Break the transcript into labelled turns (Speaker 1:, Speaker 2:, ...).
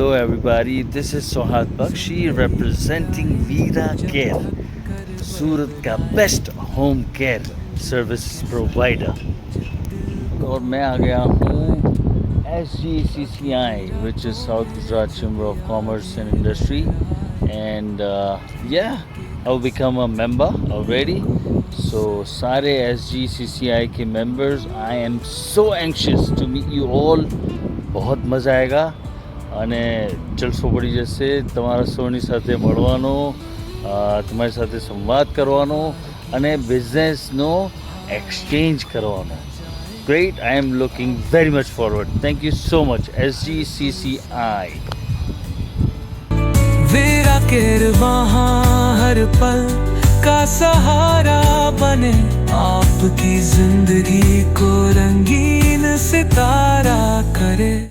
Speaker 1: Hello, everybody. This is Sohad Bakshi representing Veera Care, सूरत का best home care service provider. और मैं आ गया हूँ SGCCI, which is South Gujarat Chamber of Commerce and Industry, and yeah, I've become a member already. So सारे SGCCI के members, I am so anxious to meet you all. बहुत મજા આएगा અને જલસો પડી જશે તમારા સૌની સાથે મળવાનો, તમારી સાથે સંવાદ કરવાનો અને બિઝનેસનો એક્સચેન્જ કરવાનો. Great, I am looking very much forward. Thank you so much, SGCCI.
Speaker 2: Vera care वहाँ हर पल का सहारा बने, आपकी जिंदगी को रंगीन सितारा करे.